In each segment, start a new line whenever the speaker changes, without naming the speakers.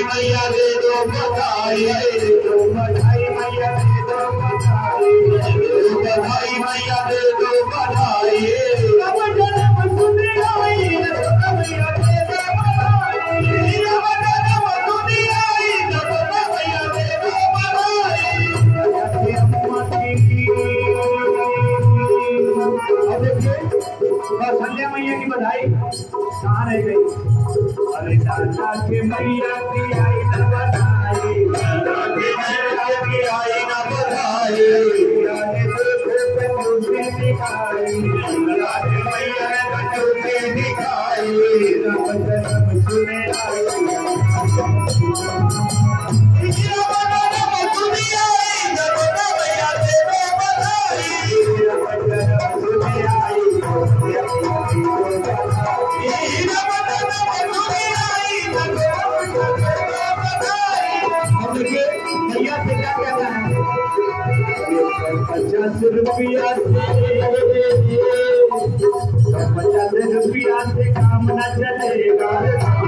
मैया दे दो बधाई मैया दे दो बधाई मैया दे दो बधाई जब जन्म सुनी आई जब मैया दे दो बधाई जब जन्म सुनी आई जब मैया दे दो बधाई संध्या मैया की बधाई कहाँ रह गई? अरे दादा के मैया की आई न बधाई दादा के मैया की आई न बधाई दिखाई दादा के मैया ने बचूके दिखाई सुने आई भैया से क्या कहना है? 50 रुपया से काम न चलेगा काम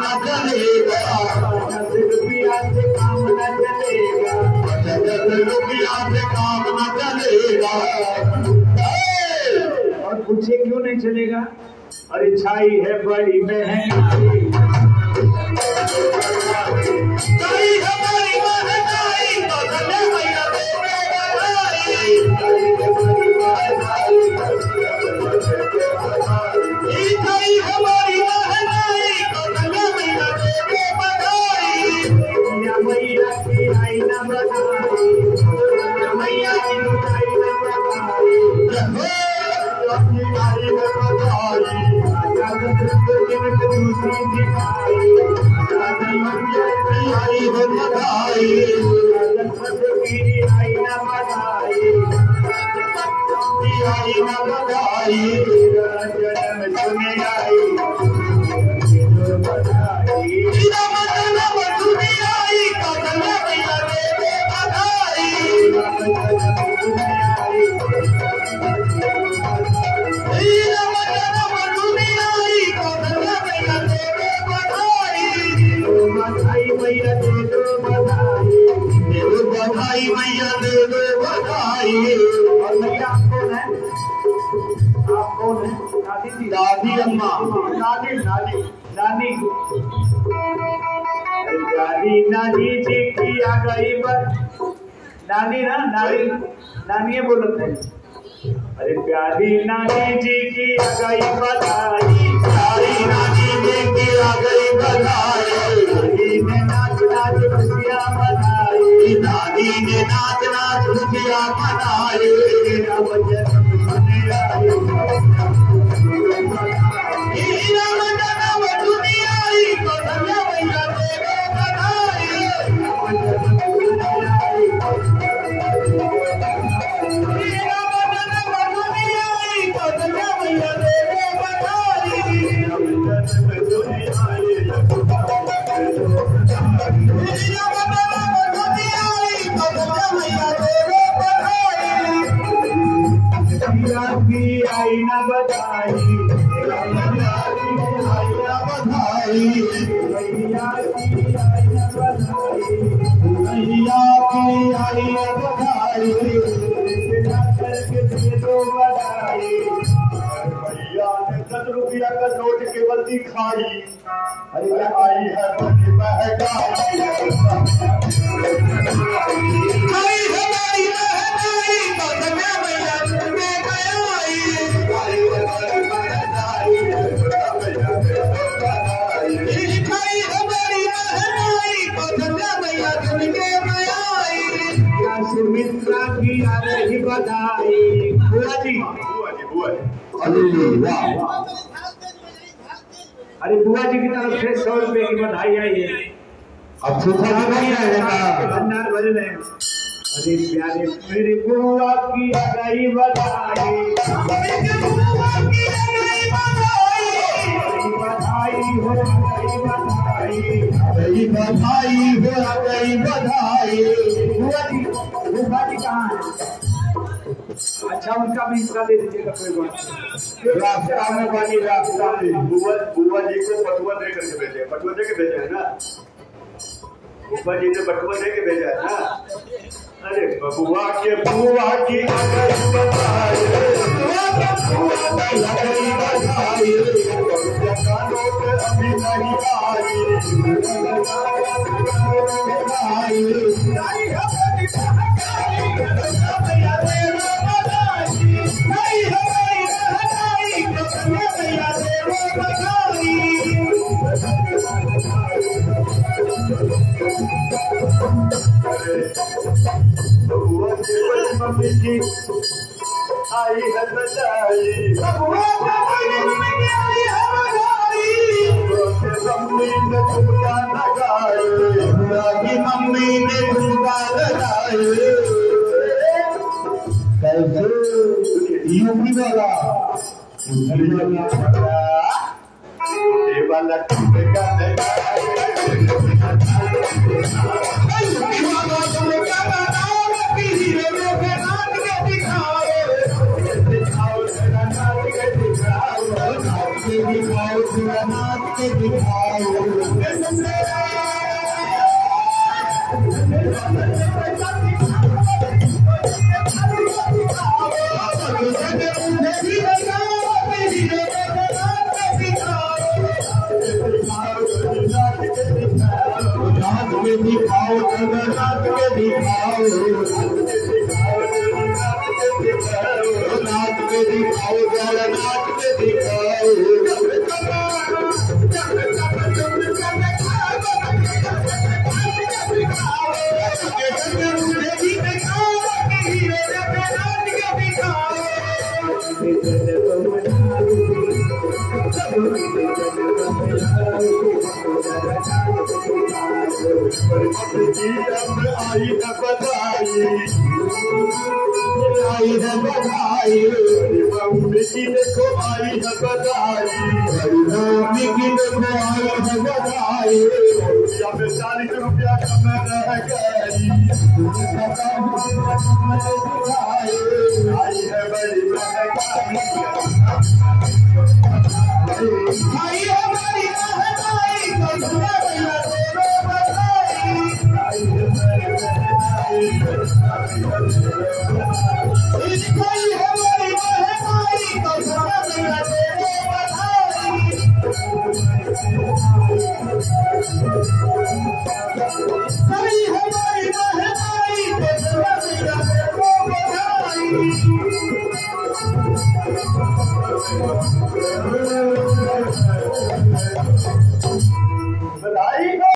न चलेगा 50 रुपया से काम न चलेगा 50 रुपया से काम न चलेगा और पूछे क्यों नहीं चलेगा? अरे छाई है बड़ी महंगाई दादी अम्मा नानी नानी नानी नानी नानी जी की आ गई नानी ना नानी नानी बोलते हैं। अरे प्यारी नानी जी की आ गई बधाई प्यारी नानी जी की आ गई बधाई नानी ने नाच नाच खुशियाँ मनाई नानी ने नाच नाच खुशियाँ मनाई अब जन्म सुने आई आई न बधाई भैया की आई न बधाई भैया की आई न बधाई करके दे दो बधाई भैया ने 10 रुपया का नोट केवल दिखाई अरे आई है बड़ी महंगाई सुमित्रा की आ रही बधाई बुआ जी अरे बुआ जी की तरफ से 100 रुपए की बधाई आई है। अब भंडार भर रहे हैं। अरे प्यारे मेरी बुआ की आ गई बधाई बधाई हो गई बधाई हो गई बधाई बुआ जी कहाँ है? अच्छा उनका भी हिस्सा दे दीजिएगा कोई बात रास्ता में वाली रास्ता में बुआ जी को पटुआ दे करके भेजे पटुआ दे के भेजा है ना बुआ जी ने पटुआ दे के भेजा है ना अरे बबुआ के बुआ की अगर बताए, बबुआ के बुआ की अगर बताए, कानों पे अभी नहीं आई, मम्मी की आई है बधाई, मम्मी ने झुमका लगाए, मम्मी ने झुमका लगाए। कैसे यूपी वाला वाला झुमका लगाए, नाच के दिखाओ, आई है बधाई, मम्मी की देखो आई है बधाई, मम्मी की देखो आई है बधाई, में 40 रुपया कम रह गई, आई है बड़ी महंगाई, आई है बड़ी महंगाई, Hey!